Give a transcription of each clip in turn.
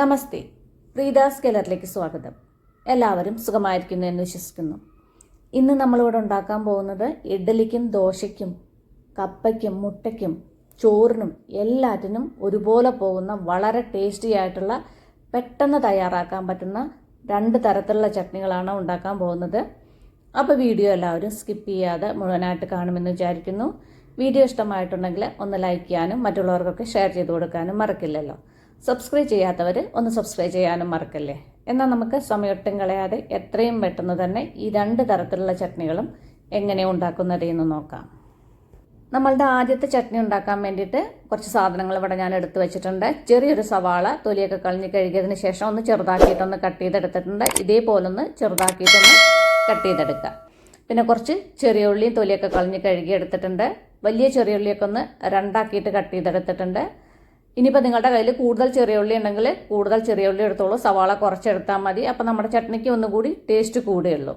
നമസ്തേ, പ്രീതാസ് കെലറിലേക്ക് സ്വാഗതം. എല്ലാവരും സുഖമായിരിക്കുന്നു എന്ന് വിശ്വസിക്കുന്നു. ഇന്ന് നമ്മളിവിടെ ഉണ്ടാക്കാൻ പോകുന്നത് ഇഡ്ഡലിക്കും ദോശയ്ക്കും കപ്പയ്ക്കും മുട്ടയ്ക്കും ചോറിനും എല്ലാറ്റിനും ഒരുപോലെ പോകുന്ന വളരെ ടേസ്റ്റി ആയിട്ടുള്ള പെട്ടെന്ന് തയ്യാറാക്കാൻ പറ്റുന്ന 2 തരത്തിലുള്ള ചട്നികളാണ് ഉണ്ടാക്കാൻ പോകുന്നത്. അപ്പോൾ വീഡിയോ എല്ലാവരും സ്കിപ്പ് ചെയ്യാതെ മുഴുവനായിട്ട് കാണുമെന്ന് വിചാരിക്കുന്നു. വീഡിയോ ഇഷ്ടമായിട്ടുണ്ടെങ്കിൽ ഒന്ന് ലൈക്ക് ചെയ്യാനും മറ്റുള്ളവർക്കൊക്കെ ഷെയർ ചെയ്ത് കൊടുക്കാനും മറക്കില്ലല്ലോ. സബ്സ്ക്രൈബ് ചെയ്യാത്തവർ ഒന്ന് സബ്സ്ക്രൈബ് ചെയ്യാനും മറക്കല്ലേ. എന്നാൽ നമുക്ക് സമയൊട്ടും കളയാതെ എത്രയും പെട്ടെന്ന് തന്നെ ഈ 2 തരത്തിലുള്ള ചട്നികളും എങ്ങനെ ഉണ്ടാക്കുന്നത് എന്ന് നോക്കാം. നമ്മളുടെ ആദ്യത്തെ ചട്നി ഉണ്ടാക്കാൻ വേണ്ടിയിട്ട് കുറച്ച് സാധനങ്ങൾ ഇവിടെ ഞാൻ എടുത്തു വെച്ചിട്ടുണ്ട്. ചെറിയൊരു സവാള തൊലിയൊക്കെ കളഞ്ഞ് കഴുകിയതിന് ശേഷം ഒന്ന് ചെറുതാക്കിയിട്ടൊന്ന് കട്ട് ചെയ്തെടുത്തിട്ടുണ്ട്. ഇതേപോലെ ഒന്ന് ചെറുതാക്കിയിട്ടൊന്ന് കട്ട് ചെയ്തെടുക്കുക. പിന്നെ കുറച്ച് ചെറിയ ഉള്ളിയും തൊലിയൊക്കെ കളഞ്ഞ് കഴുകി എടുത്തിട്ടുണ്ട്. വലിയ ചെറിയ ഉള്ളിയൊക്കെ ഒന്ന് 2ആക്കിയിട്ട് കട്ട് ചെയ്തെടുത്തിട്ടുണ്ട്. ഇനിയിപ്പോൾ നിങ്ങളുടെ കയ്യിൽ കൂടുതൽ ചെറിയ ഉള്ളി ഉണ്ടെങ്കിൽ കൂടുതൽ ചെറിയ ഉള്ളി എടുത്തോളൂ, സവാള കുറച്ചെടുത്താൽ മതി. അപ്പോൾ നമ്മുടെ ചട്നിക്ക് ഒന്നുകൂടി ടേസ്റ്റ് കൂടുകയുള്ളൂ.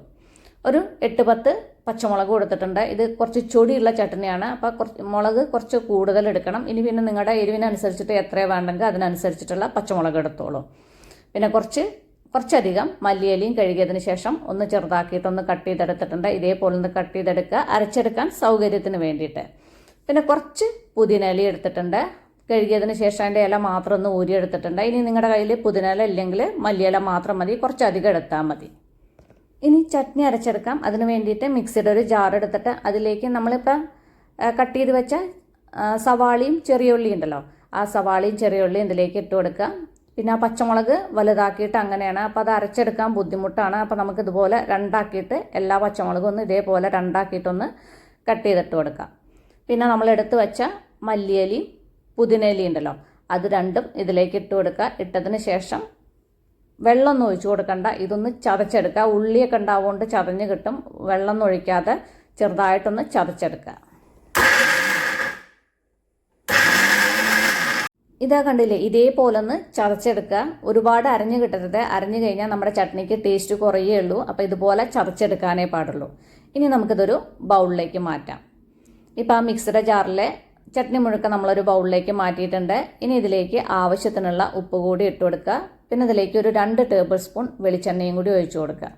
ഒരു 8-10 പച്ചമുളക് കൊടുത്തിട്ടുണ്ട്. ഇത് കുറച്ച് ചൊടിയുള്ള ചട്നിയാണ്, അപ്പോൾ മുളക് കുറച്ച് കൂടുതൽ എടുക്കണം. ഇനി പിന്നെ നിങ്ങളുടെ എരിവിനനുസരിച്ചിട്ട് എത്ര വേണ്ടെങ്കിൽ അതിനനുസരിച്ചിട്ടുള്ള പച്ചമുളക് എടുത്തോളൂ. പിന്നെ കുറച്ചധികം മല്ലിയിലയും കഴുകിയതിന് ശേഷം ഒന്ന് ചെറുതാക്കിയിട്ടൊന്ന് കട്ട് ചെയ്തെടുത്തിട്ടുണ്ട്. ഇതേപോലെ ഒന്ന് കട്ട് ചെയ്തെടുക്കുക, അരച്ചെടുക്കാൻ സൗകര്യത്തിന് വേണ്ടിയിട്ട്. പിന്നെ കുറച്ച് പുതിന ഇല എടുത്തിട്ടുണ്ട്. കഴുകിയതിന് ശേഷം അതിൻ്റെ ഇല മാത്രം ഒന്ന് ഊരിയെടുത്തിട്ടുണ്ട്. ഇനി നിങ്ങളുടെ കയ്യിൽ പുതിന ഇല ഇല്ലെങ്കിൽ മല്ലിയില മാത്രം മതി, കുറച്ചധികം എടുത്താൽ മതി. ഇനി ചട്നി അരച്ചെടുക്കാം. അതിന് വേണ്ടിയിട്ട് മിക്സിയുടെ ഒരു ജാർ എടുത്തിട്ട് അതിലേക്ക് നമ്മളിപ്പോൾ കട്ട് ചെയ്ത് വെച്ച സവാളയും ചെറിയ ഉള്ളിയും ഉണ്ടല്ലോ, ആ സവാളയും ചെറിയ ഉള്ളിയും ഇതിലേക്ക് ഇട്ട് കൊടുക്കുക. പിന്നെ ആ പച്ചമുളക് വലുതാക്കിയിട്ട് അങ്ങനെയാണ്, അപ്പോൾ അത് അരച്ചെടുക്കാൻ ബുദ്ധിമുട്ടാണ്. അപ്പോൾ നമുക്കിതുപോലെ 2ആക്കിയിട്ട് എല്ലാ പച്ചമുളകും ഒന്ന് ഇതേപോലെ 2ആക്കിയിട്ടൊന്ന് കട്ട് ചെയ്തിട്ട് കൊടുക്കാം. പിന്നെ നമ്മൾ എടുത്ത് വെച്ച മല്ലിയിലയും പുതിനയിലയും ഉണ്ടല്ലോ, അത് 2ഉം ഇതിലേക്ക് ഇട്ട് കൊടുക്കുക. ഇട്ടതിന് ശേഷം വെള്ളമൊന്നും ഒഴിച്ചു കൊടുക്കണ്ട, ഇതൊന്ന് ചതച്ചെടുക്കുക. ഉള്ളിയൊക്കെ ഉണ്ടാവുകൊണ്ട് ചതഞ്ഞ് കിട്ടും. വെള്ളമൊന്നും ഒഴിക്കാതെ ചെറുതായിട്ടൊന്ന് ചതച്ചെടുക്കുക. ഇതാ കണ്ടില്ലേ, ഇതേപോലെ ഒന്ന് ചതച്ചെടുക്കുക. ഒരുപാട് അരഞ്ഞു കിട്ടരുത്, അരഞ്ഞു കഴിഞ്ഞാൽ നമ്മുടെ ചട്നിക്ക് ടേസ്റ്റ് കുറയേ ഉള്ളൂ. അപ്പോൾ ഇതുപോലെ ചതച്ചെടുക്കാനേ പാടുള്ളൂ. ഇനി നമുക്കിതൊരു ബൗളിലേക്ക് മാറ്റാം. ഇപ്പോൾ ആ മിക്സിയുടെ ജാറിലെ ചട്നി മുഴുക്ക നമ്മളൊരു ബൗളിലേക്ക് മാറ്റിയിട്ടുണ്ട്. ഇനി ഇതിലേക്ക് ആവശ്യത്തിനുള്ള ഉപ്പ് കൂടി ഇട്ട് കൊടുക്കുക. പിന്നെ ഇതിലേക്ക് ഒരു 2 ടേബിൾ സ്പൂൺ വെളിച്ചെണ്ണയും കൂടി ഒഴിച്ചു കൊടുക്കുക.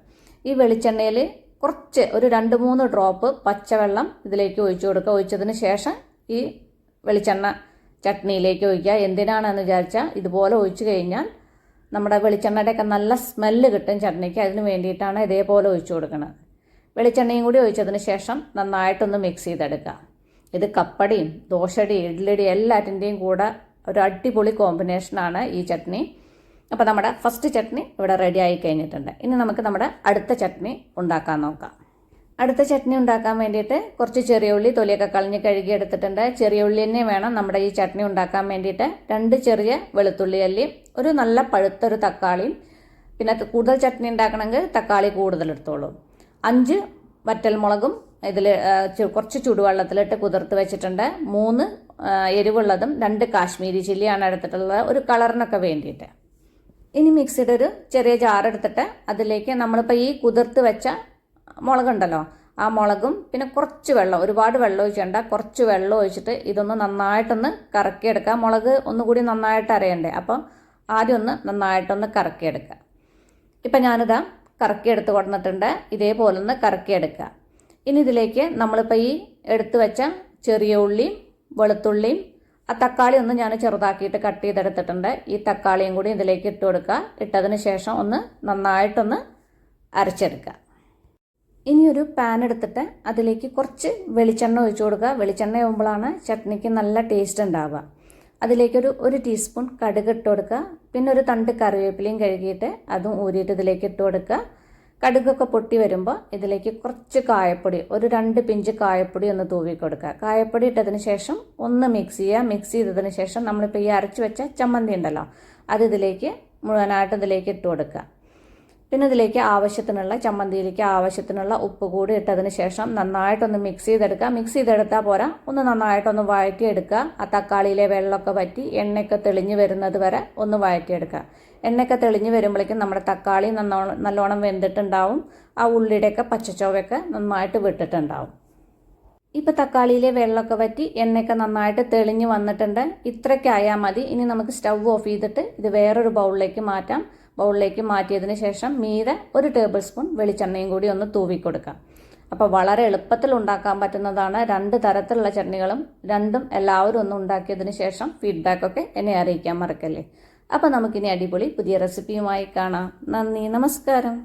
ഈ വെളിച്ചെണ്ണയിൽ കുറച്ച് ഒരു 2-3 ഡ്രോപ്പ് പച്ചവെള്ളം ഇതിലേക്ക് ഒഴിച്ചു കൊടുക്കുക. ഒഴിച്ചതിന് ശേഷം ഈ വെളിച്ചെണ്ണ ചട്നിയിലേക്ക് ഒഴിക്കുക. എന്തിനാണെന്ന് വിചാരിച്ചാൽ ഇതുപോലെ ഒഴിച്ചു കഴിഞ്ഞാൽ നമ്മുടെ വെളിച്ചെണ്ണയുടെയൊക്കെ നല്ല സ്മെല്ല് കിട്ടും ചട്നിക്ക്. അതിന് വേണ്ടിയിട്ടാണ് ഇതേപോലെ ഒഴിച്ചു കൊടുക്കുന്നത്. വെളിച്ചെണ്ണയും കൂടി ഒഴിച്ചതിന് ശേഷം നന്നായിട്ടൊന്ന് മിക്സ് ചെയ്തെടുക്കുക. ഇത് കപ്പടിയും ദോശയുടെയും ഇഡ്ഡലിയുടെയും എല്ലാറ്റിൻ്റെയും കൂടെ ഒരു അടിപൊളി കോമ്പിനേഷനാണ് ഈ ചട്നി. അപ്പോൾ നമ്മുടെ ഫസ്റ്റ് ചട്നി ഇവിടെ റെഡി ആയി കഴിഞ്ഞിട്ടുണ്ട്. ഇനി നമുക്ക് നമ്മുടെ അടുത്ത ചട്നി ഉണ്ടാക്കാൻ നോക്കാം. അടുത്ത ചട്നി ഉണ്ടാക്കാൻ വേണ്ടിയിട്ട് കുറച്ച് ചെറിയ ഉള്ളി തൊലിയൊക്കെ കളഞ്ഞ് കഴുകി എടുത്തിട്ടുണ്ട്. ചെറിയ ഉള്ളി തന്നെ വേണം നമ്മുടെ ഈ ചട്നി ഉണ്ടാക്കാൻ വേണ്ടിയിട്ട്. 2 ചെറിയ വെളുത്തുള്ളി അല്ലിയും ഒരു നല്ല പഴുത്തൊരു തക്കാളിയും. പിന്നെ കൂടുതൽ ചട്നി ഉണ്ടാക്കണമെങ്കിൽ തക്കാളി കൂടുതൽ എടുത്തോളൂ. 5 വറ്റൽമുളകും ഇതിൽ കുറച്ച് ചുടുവെള്ളത്തിലിട്ട് കുതിർത്ത് വെച്ചിട്ടുണ്ട്. 3 എരിവുള്ളതും 2 കാശ്മീരി ചില്ലിയാണ് എടുത്തിട്ടുള്ളത്, ഒരു കളറിനൊക്കെ വേണ്ടിയിട്ട്. ഇനി മിക്സിയുടെ ഒരു ചെറിയ ജാർ എടുത്തിട്ട് അതിലേക്ക് നമ്മളിപ്പോൾ ഈ കുതിർത്ത് വെച്ച മുളകുണ്ടല്ലോ, ആ മുളകും പിന്നെ കുറച്ച് വെള്ളം, ഒരുപാട് വെള്ളം ഒഴിച്ചേണ്ട, കുറച്ച് വെള്ളം ഒഴിച്ചിട്ട് ഇതൊന്ന് നന്നായിട്ടൊന്ന് കറക്കിയെടുക്കുക. മുളക് ഒന്നുകൂടി നന്നായിട്ട് അരയണ്ടേ, അപ്പം ആദ്യം ഒന്ന് നന്നായിട്ടൊന്ന് കറക്കിയെടുക്കുക. ഇപ്പം ഞാനിതാ കറക്കിയെടുത്ത് കൊടുത്തിട്ടുണ്ട്. ഇതേപോലെ ഒന്ന് കറക്കിയെടുക്കുക. ഇനി ഇതിലേക്ക് നമ്മളിപ്പോൾ ഈ എടുത്ത് വെച്ച ചെറിയ ഉള്ളിയും വെളുത്തുള്ളിയും ആ തക്കാളി ഒന്ന് ഞാൻ ചെറുതാക്കിയിട്ട് കട്ട് ചെയ്തെടുത്തിട്ടുണ്ട്. ഈ തക്കാളിയും കൂടി ഇതിലേക്ക് ഇട്ട് കൊടുക്കുക. ഇട്ടതിന് ശേഷം ഒന്ന് നന്നായിട്ടൊന്ന് അരച്ചെടുക്കുക. ഇനി ഒരു പാൻ എടുത്തിട്ട് അതിലേക്ക് കുറച്ച് വെളിച്ചെണ്ണ ഒഴിച്ചു കൊടുക്കുക. വെളിച്ചെണ്ണ ആകുമ്പോഴാണ് ചട്നിക്ക് നല്ല ടേസ്റ്റ് ഉണ്ടാവുക. അതിലേക്കൊരു 1 ടീസ്പൂൺ കടുക് ഇട്ട് കൊടുക്കുക. പിന്നെ ഒരു തണ്ട് കറിവേപ്പിലയും കഴുകിയിട്ട് അതും ഊരിയിട്ട് ഇതിലേക്ക് ഇട്ട് കൊടുക്കുക. കടുകൊക്കെ പൊട്ടി വരുമ്പോൾ ഇതിലേക്ക് കുറച്ച് കായപ്പൊടി, ഒരു 2 പിഞ്ച് കായപ്പൊടി ഒന്ന് തൂവി കൊടുക്കുക. കായപ്പൊടി ഇട്ടതിന് ശേഷം ഒന്ന് മിക്സ് ചെയ്യുക. മിക്സ് ചെയ്തതിന് ശേഷം നമ്മളിപ്പോൾ ഈ അരച്ച് വെച്ച ചമ്മന്തി ഉണ്ടല്ലോ, അത് ഇതിലേക്ക് മുഴുവനായിട്ട് ഇതിലേക്ക് ഇട്ട് കൊടുക്കുക. പിന്നെ ഇതിലേക്ക് ആവശ്യത്തിനുള്ള ചമ്മന്തിയിലേക്ക് ആവശ്യത്തിനുള്ള ഉപ്പ് കൂടി ഇട്ടതിന് ശേഷം നന്നായിട്ടൊന്ന് മിക്സ് ചെയ്തെടുക്കുക. മിക്സ് ചെയ്തെടുത്താൽ പോരാ, ഒന്ന് നന്നായിട്ടൊന്ന് വഴറ്റിയെടുക്കുക. ആ തക്കാളിയിലെ വെള്ളമൊക്കെ വറ്റി എണ്ണയൊക്കെ തെളിഞ്ഞ് വരുന്നത് വരെ ഒന്ന് വഴറ്റിയെടുക്കുക. എണ്ണയൊക്കെ തെളിഞ്ഞ് വരുമ്പോഴേക്കും നമ്മുടെ തക്കാളി നല്ലോണം വെന്തിട്ടുണ്ടാവും. ആ ഉള്ളിയുടെയൊക്കെ പച്ചച്ചോവയൊക്കെ നന്നായിട്ട് വിട്ടിട്ടുണ്ടാവും. ഇപ്പോൾ തക്കാളിയിലെ വെള്ളമൊക്കെ വറ്റി എണ്ണയൊക്കെ നന്നായിട്ട് തെളിഞ്ഞ് വന്നിട്ടുണ്ട്. ഇത്രയ്ക്ക് ആയാൽ മതി. ഇനി നമുക്ക് സ്റ്റവ് ഓഫ് ചെയ്തിട്ട് ഇത് വേറൊരു ബൗളിലേക്ക് മാറ്റാം. ബൗളിലേക്ക് മാറ്റിയതിന് ശേഷം മീതെ 1 ടേബിൾ സ്പൂൺ വെളിച്ചെണ്ണയും കൂടി ഒന്ന് തൂവി കൊടുക്കാം. അപ്പോൾ വളരെ എളുപ്പത്തിൽ ഉണ്ടാക്കാൻ പറ്റുന്നതാണ് 2 തരത്തിലുള്ള ചട്നികളും. രണ്ടും എല്ലാവരും ഒന്ന് ഉണ്ടാക്കിയതിന് ശേഷം ഫീഡ്ബാക്കൊക്കെ എന്നെ അറിയിക്കാൻ മറക്കല്ലേ. അപ്പോൾ നമുക്കിനി അടിപൊളി പുതിയ റെസിപ്പിയുമായി കാണാം. നന്ദി, നമസ്കാരം.